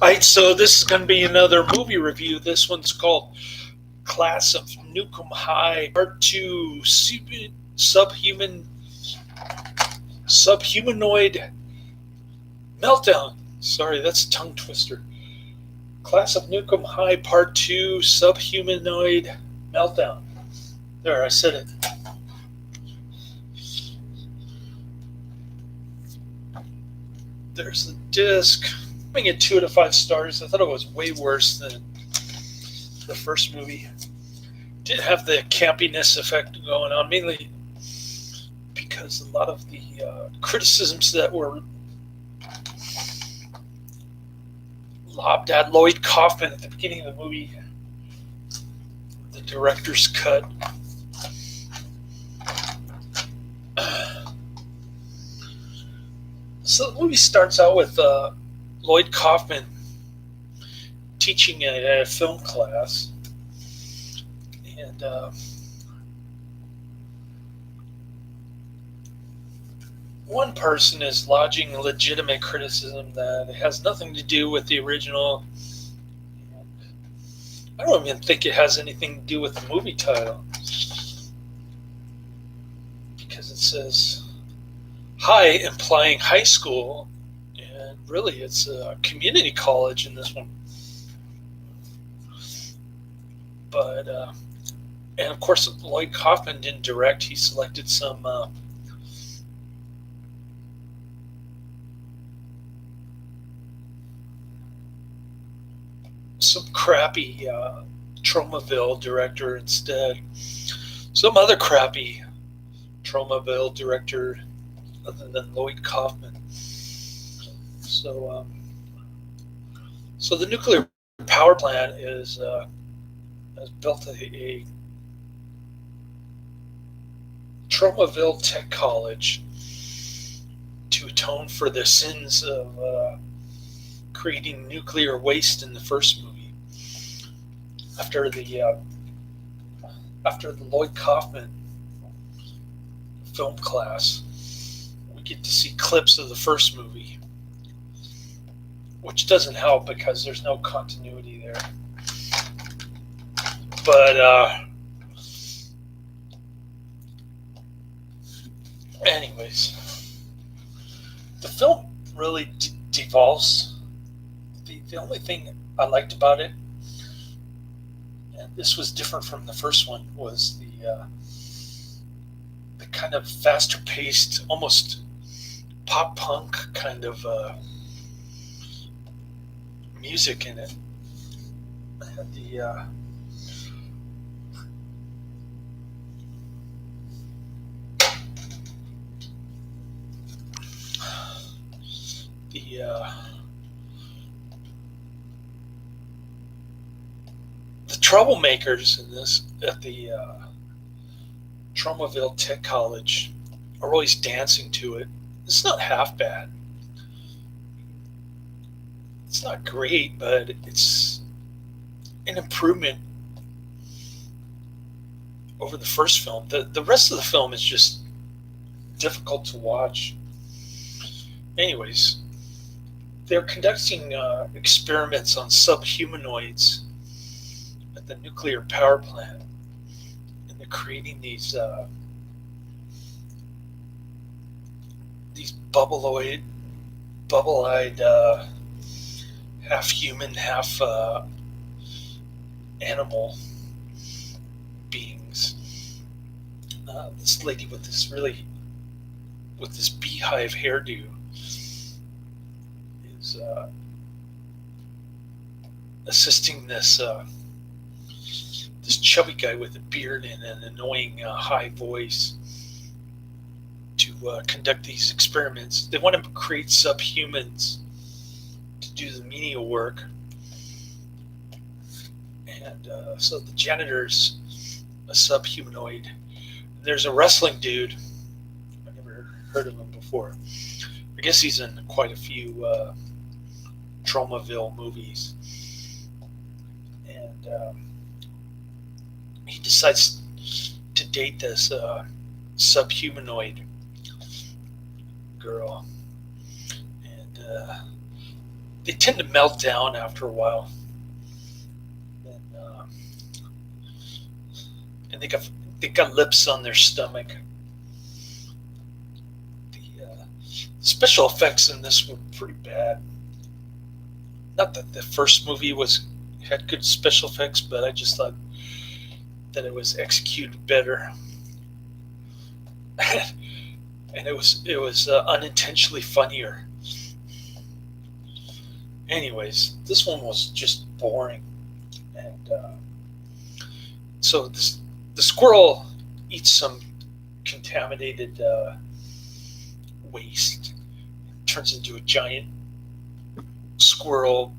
Alright, so this is going to be another movie review. This one's called Class of Nuke High Part 2 Subhumanoid Meltdown. Sorry, that's a tongue twister. Class of Nuke High Part 2 Subhumanoid Meltdown. There, I said it. There's the disc. I'm giving it 2 out of 5 stars. I thought it was way worse than the first movie. Did have the campiness effect going on, mainly because a lot of the criticisms that were lobbed at Lloyd Kaufman at the beginning of the movie, the director's cut. So the movie starts out with Lloyd Kaufman teaching at a film class, and one person is lodging legitimate criticism that it has nothing to do with the original. I don't even think it has anything to do with the movie title, because it says high implying high school, and really it's a community college in this one. But and of course Lloyd Kaufman didn't direct. He selected some crappy Tromaville director instead. Some other crappy Tromaville director other than Lloyd Kaufman. So the nuclear power plant has built a Tromaville Tech College to atone for the sins of creating nuclear waste in the first movie. After the Lloyd Kaufman film class, we get to see clips of the first movie, which doesn't help because there's no continuity there. But anyways, the film really devolves. The only thing I liked about it, and this was different from the first one, was the kind of faster paced, almost pop punk kind of music in it. And the troublemakers in this at the Tromaville Tech College are always dancing to it. It's not half bad. It's not great, but it's an improvement over the first film. The rest of the film is just difficult to watch. Anyways, they're conducting experiments on subhumanoids at the nuclear power plant, and they're creating these bubble-eyed, half human, half animal beings. This lady with this beehive hairdo is assisting this chubby guy with a beard and an annoying high voice to conduct these experiments. They want to create subhumans to do the menial work. And so the janitor's a subhumanoid. There's a wrestling dude. I've never heard of him before. I guess he's in quite a few Tromaville movies. And he decides to date this subhumanoid girl. And they tend to melt down after a while, and they got lips on their stomach. The special effects in this were pretty bad. Not that the first movie had good special effects, but I just thought that it was executed better, and it was unintentionally funnier. Anyways, this one was just boring, and so the squirrel eats some contaminated waste, turns into a giant squirrel,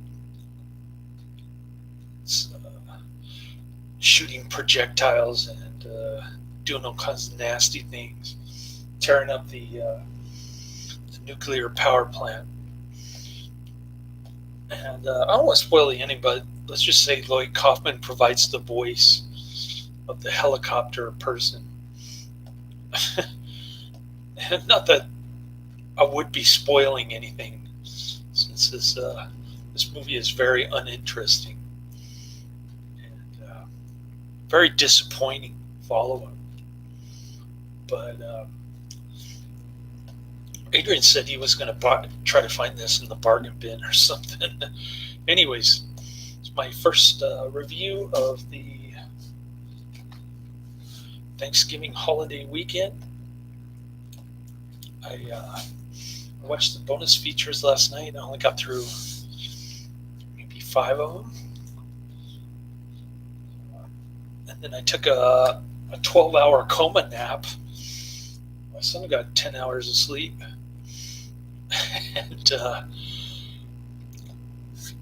shooting projectiles and doing all kinds of nasty things, tearing up the nuclear power plant. And I don't want to spoil the ending, but let's just say Lloyd Kaufman provides the voice of the helicopter person. Not that I would be spoiling anything, since this movie is very uninteresting and very disappointing follow-up. But Adrian said he was going to try to find this in the bargain bin or something. Anyways, it's my first review of the Thanksgiving holiday weekend. I watched the bonus features last night. I only got through maybe 5 of them. And then I took a 12-hour coma nap. My son got 10 hours of sleep. And I'm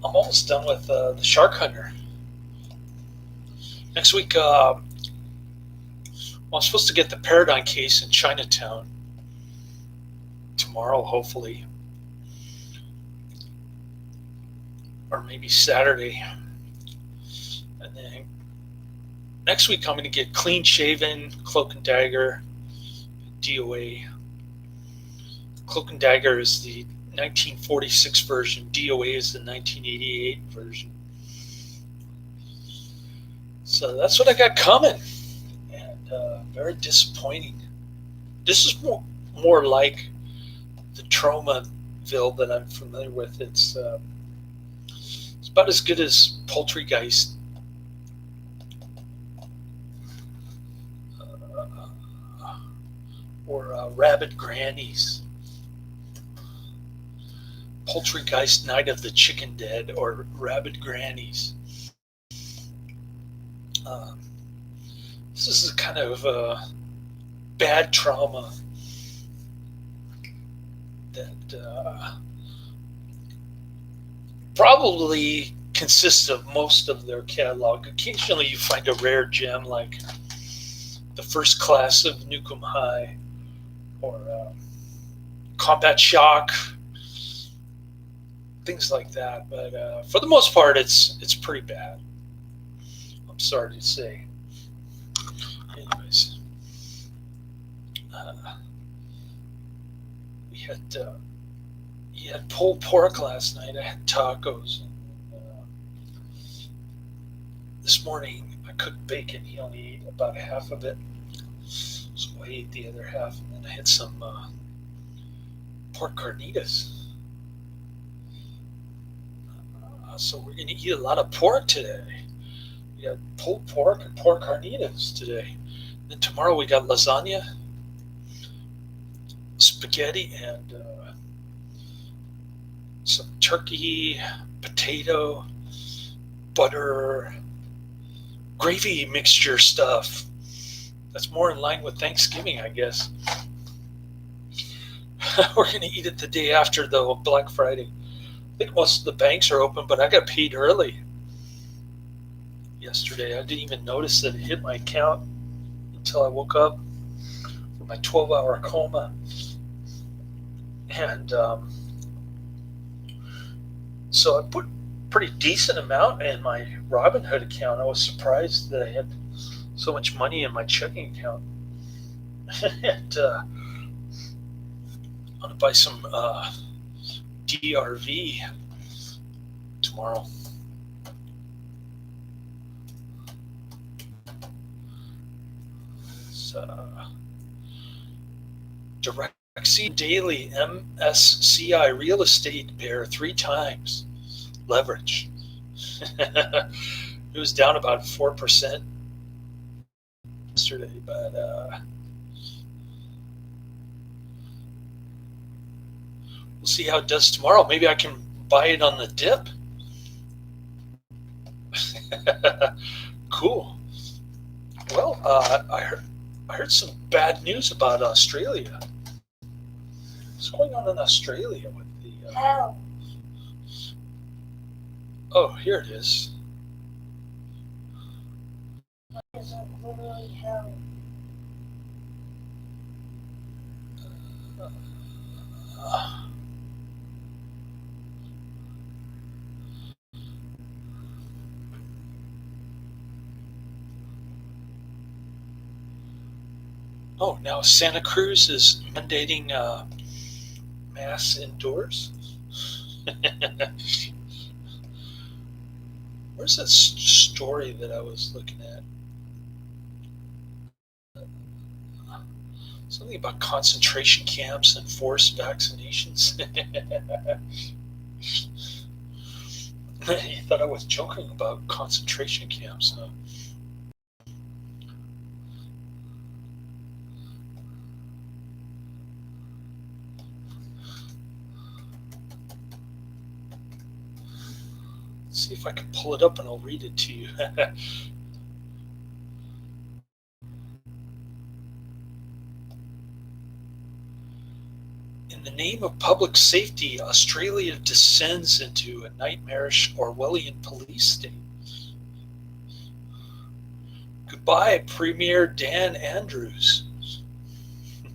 almost done with the Shark Hunter. Next week, I'm supposed to get the Paradigm case in Chinatown tomorrow, hopefully, or maybe Saturday. And then next week, I'm going to get Clean Shaven, Cloak and Dagger, DOA. Cloak and Dagger is the 1946 version. DOA is the 1988 version. So that's what I got coming, and very disappointing. This is more like the Tromaville that I'm familiar with. It's about as good as Poultrygeist. Or Rabid Grannies. Poultrygeist, Night of the Chicken Dead, or Rabid Grannies. This is a kind of bad trauma that probably consists of most of their catalog. Occasionally you find a rare gem like the First Class of Nuke High, or Combat Shock, things like that. But for the most part, it's pretty bad. I'm sorry to say. Anyways, we had pulled pork last night. I had tacos. This morning I cooked bacon. He only ate about half of it, so I ate the other half, and then I had some pork carnitas. So we're going to eat a lot of pork today. We got pulled pork and pork carnitas today. Then tomorrow we got lasagna, spaghetti, and some turkey, potato, butter, gravy mixture stuff. That's more in line with Thanksgiving, I guess. We're going to eat it the day after, though, Black Friday. I think most of the banks are open, but I got paid early yesterday. I didn't even notice that it hit my account until I woke up from my 12-hour coma. And so I put a pretty decent amount in my Robinhood account. I was surprised that I had so much money in my checking account. And I'm going to buy some DRV tomorrow. It's, direct daily MSCI real estate bear 3 times leverage. It was down about 4% yesterday, but we'll see how it does tomorrow. Maybe I can buy it on the dip. Cool. Well, I heard some bad news about Australia. What's going on in Australia with the? Hell. Oh, here it is. It's literally hell. Oh, now Santa Cruz is mandating mass indoors. Where's that story that I was looking at? Something about concentration camps and forced vaccinations. You thought I was joking about concentration camps, huh? Let's see if I can pull it up and I'll read it to you. In the name of public safety, Australia descends into a nightmarish Orwellian police state. Goodbye, Premier Dan Andrews.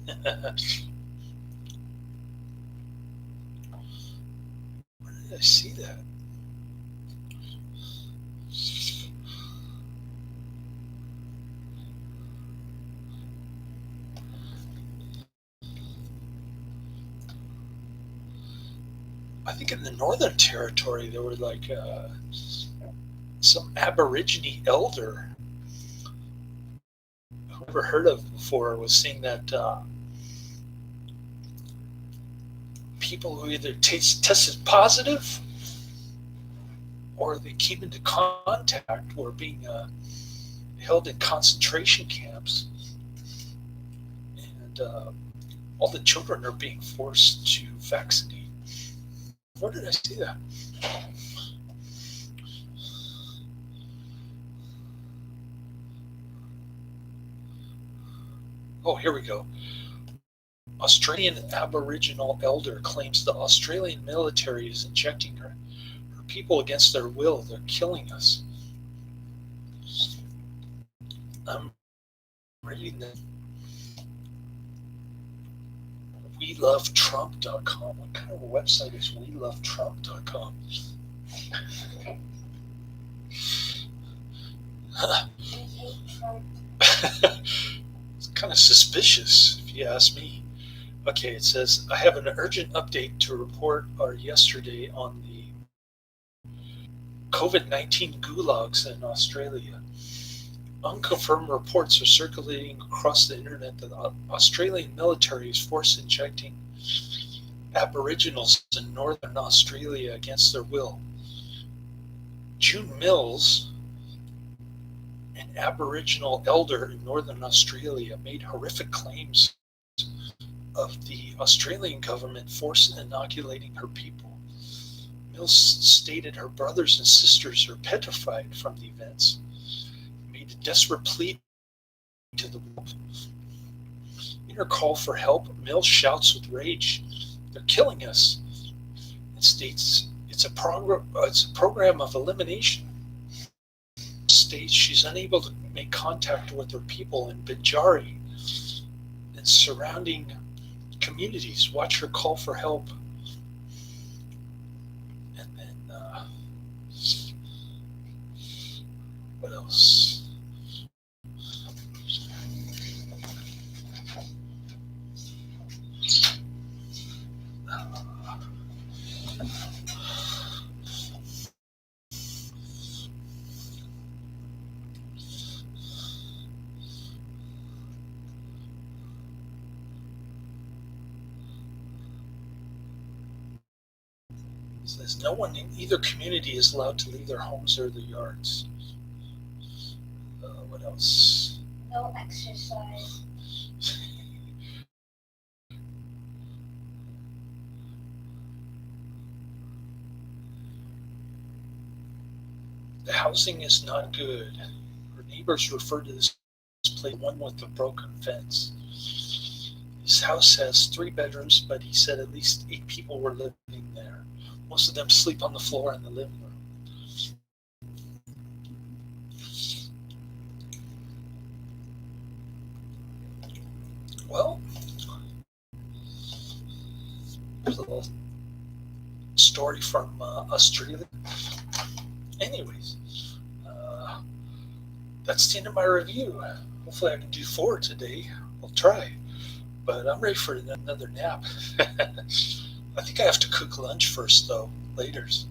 Where did I see that? I think in the Northern Territory there were like some Aborigine elder who I've never heard of before was saying that people who either tested positive or they came into contact were being held in concentration camps, and all the children are being forced to vaccinate. Where did I see that? Oh, here we go. Australian Aboriginal elder claims the Australian military is injecting her people against their will. They're killing us. I'm reading the WeLoveTrump.com. What kind of a website is WeLoveTrump.com? It's kind of suspicious, if you ask me. Okay, it says, I have an urgent update to report yesterday on the COVID-19 gulags in Australia. Unconfirmed reports are circulating across the internet that the Australian military is force injecting Aboriginals in northern Australia against their will. June Mills, an Aboriginal elder in northern Australia, made horrific claims of the Australian government force inoculating her people. Mills stated her brothers and sisters are petrified from the events, made a desperate plea to the world. In her call for help, Mills shouts with rage, "They're killing us," and states it's a program of elimination. States she's unable to make contact with her people in Binjari and surrounding communities. Watch her call for help. And then, what else? says no one in either community is allowed to leave their homes or their yards. What else? No exercise. The housing is not good. Her neighbors refer to this place one with a broken fence. His house has 3 bedrooms, but he said at least 8 people were living there. Most of them sleep on the floor in the living room. Well, there's a little story from Australia. Anyways, that's the end of my review. Hopefully I can do 4 today. I'll try. But I'm ready for another nap. I think I have to cook lunch first, though. Laters.